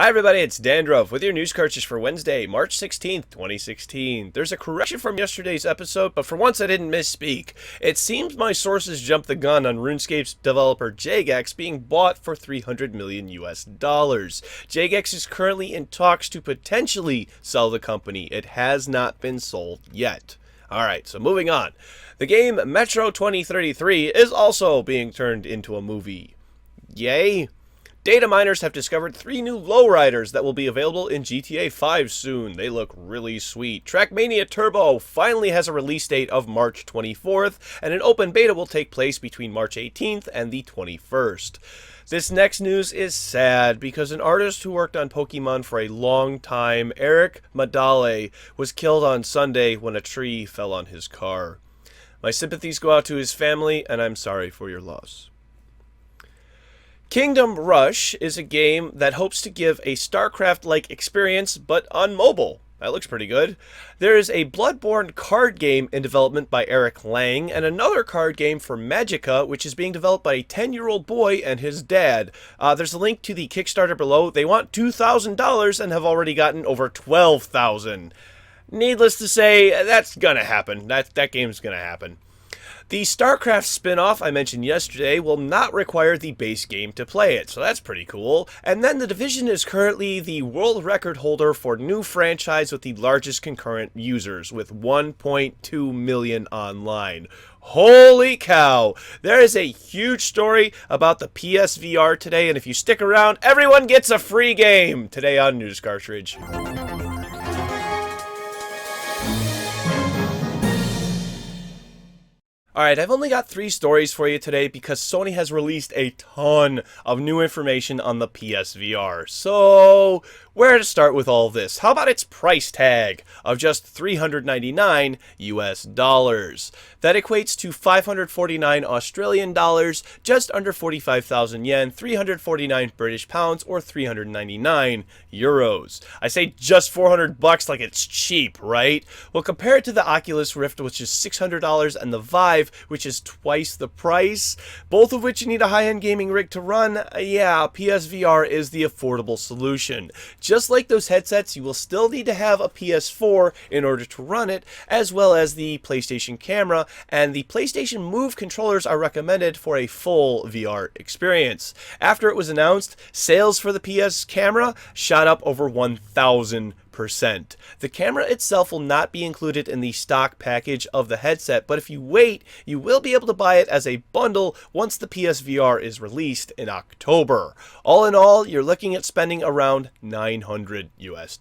Hi everybody, it's Dandruff with your news cartridge for Wednesday, March 16th, 2016. There's a correction from yesterday's episode, but for once I didn't misspeak. It seems my sources jumped the gun on RuneScape's developer Jagex being bought for $300 million US. Jagex is currently in talks to potentially sell the company. It has not been sold yet. Alright, so moving on. The game Metro 2033 is also being turned into a movie. Yay! Data miners have discovered 3 new lowriders that will be available in GTA 5 soon. They look really sweet. Trackmania Turbo finally has a release date of March 24th, and an open beta will take place between March 18th and the 21st. This next news is sad because an artist who worked on Pokemon for a long time, Eric Madale, was killed on Sunday when a tree fell on his car. My sympathies go out to his family, and I'm sorry for your loss. Kingdom Rush is a game that hopes to give a StarCraft-like experience, but on mobile. That looks pretty good. There is a Bloodborne card game in development by Eric Lang, and another card game for Magica, which is being developed by a 10-year-old boy and his dad. There's a link to the Kickstarter below. They want $2,000 and have already gotten over $12,000. Needless to say, that's gonna happen. That game's gonna happen. The StarCraft spin-off I mentioned yesterday will not require the base game to play it, so that's pretty cool. And then The Division is currently the world record holder for new franchise with the largest concurrent users, with 1.2 million online. Holy cow! There is a huge story about the PSVR today, and if you stick around, everyone gets a free game today on News Cartridge. Alright, I've only got 3 stories for you today because Sony has released a ton of new information on the PSVR. So, where to start with all this? How about its price tag of just $399 US. That equates to 549 Australian dollars, just under 45,000 yen, 349 British pounds, or 399 euros. I say just 400 bucks like it's cheap, right? Well, compared to the Oculus Rift, which is $600, and the Vive, which is twice the price, both of which you need a high-end gaming rig to run, yeah, PSVR is the affordable solution. Just like those headsets, you will still need to have a PS4 in order to run it, as well as the PlayStation camera, and the PlayStation Move controllers are recommended for a full VR experience. After it was announced, sales for the PS camera shot up over 1,000%. The camera itself will not be included in the stock package of the headset, but if you wait, you will be able to buy it as a bundle once the PSVR is released in October. All in all, you're looking at spending around $900 US.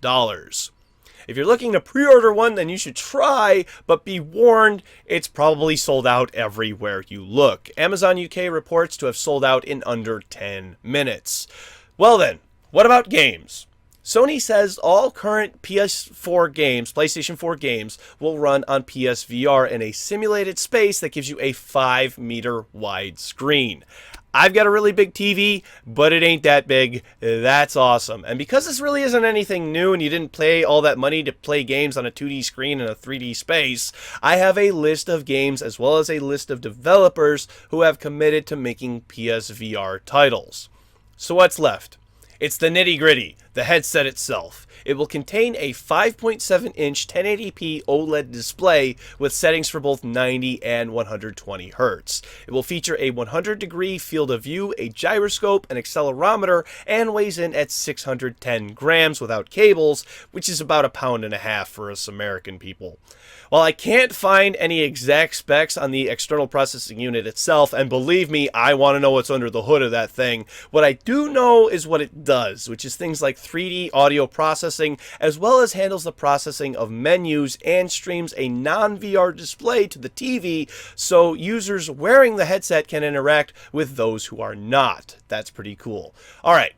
If you're looking to pre-order one, then you should try, but be warned, it's probably sold out everywhere you look. Amazon UK reports to have sold out in under 10 minutes. Well then, what about games? Sony says all current PS4 games, PlayStation 4 games, will run on PSVR in a simulated space that gives you a 5-meter wide screen. I've got a really big TV, but it ain't that big. That's awesome. And because this really isn't anything new and you didn't pay all that money to play games on a 2D screen in a 3D space, I have a list of games as well as a list of developers who have committed to making PSVR titles. So what's left? It's the nitty-gritty, the headset itself. It will contain a 5.7-inch 1080p OLED display with settings for both 90 and 120 Hz. It will feature a 100-degree field of view, a gyroscope, an accelerometer, and weighs in at 610 grams without cables, which is about a pound and a half for us American people. While I can't find any exact specs on the external processing unit itself, and believe me, I want to know what's under the hood of that thing, what I do know is what it does, which is things like 3D audio processing, as well as handles the processing of menus and streams a non-VR display to the TV, so users wearing the headset can interact with those who are not. That's pretty cool. Alright,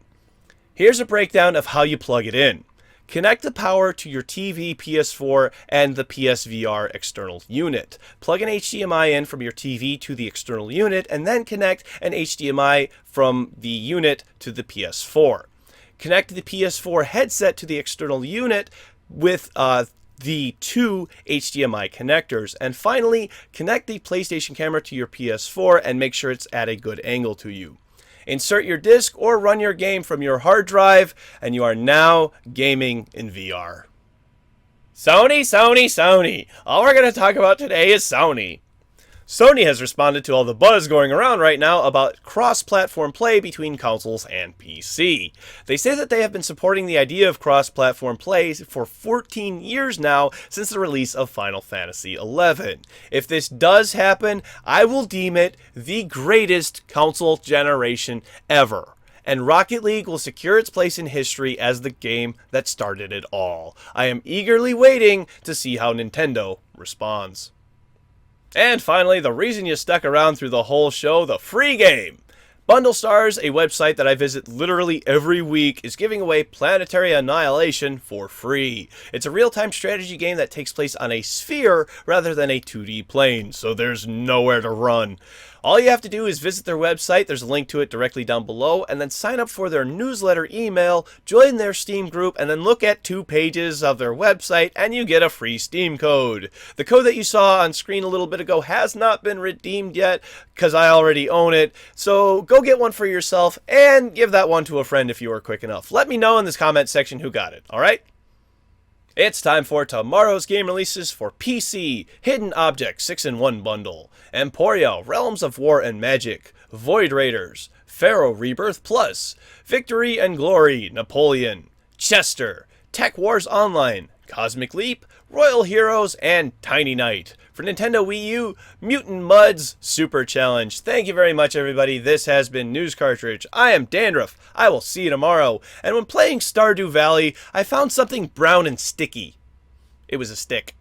here's a breakdown of how you plug it in. Connect the power to your TV, PS4, and the PSVR external unit. Plug an HDMI in from your TV to the external unit, and then connect an HDMI from the unit to the PS4. Connect the PS4 headset to the external unit with the 2 HDMI connectors. And finally, connect the PlayStation camera to your PS4 and make sure it's at a good angle to you. Insert your disc or run your game from your hard drive, and you are now gaming in VR. Sony, Sony, Sony. All we're going to talk about today is Sony. Sony has responded to all the buzz going around right now about cross-platform play between consoles and PC. They say that they have been supporting the idea of cross-platform play for 14 years now since the release of Final Fantasy XI. If this does happen, I will deem it the greatest console generation ever. And Rocket League will secure its place in history as the game that started it all. I am eagerly waiting to see how Nintendo responds. And finally, the reason you stuck around through the whole show, the free game. Bundle Stars, a website that I visit literally every week, is giving away Planetary Annihilation for free. It's a real-time strategy game that takes place on a sphere rather than a 2D plane, so there's nowhere to run. All you have to do is visit their website, there's a link to it directly down below, and then sign up for their newsletter email, join their Steam group, and then look at 2 pages of their website, and you get a free Steam code. The code that you saw on screen a little bit ago has not been redeemed yet, because I already own it, so go get one for yourself, and give that one to a friend if you are quick enough. Let me know in this comment section who got it, alright? It's time for tomorrow's game releases for PC: Hidden Object 6-in-1 Bundle, Emporia, Realms of War and Magic, Void Raiders, Pharaoh Rebirth Plus, Victory and Glory, Napoleon, Chester, Tech Wars Online, Cosmic Leap, Royal Heroes, and Tiny Knight. For Nintendo Wii U, Mutant Mudds Super Challenge. Thank you very much, everybody. This has been News Cartridge. I am Dandruff. I will see you tomorrow. And when playing Stardew Valley, I found something brown and sticky. It was a stick.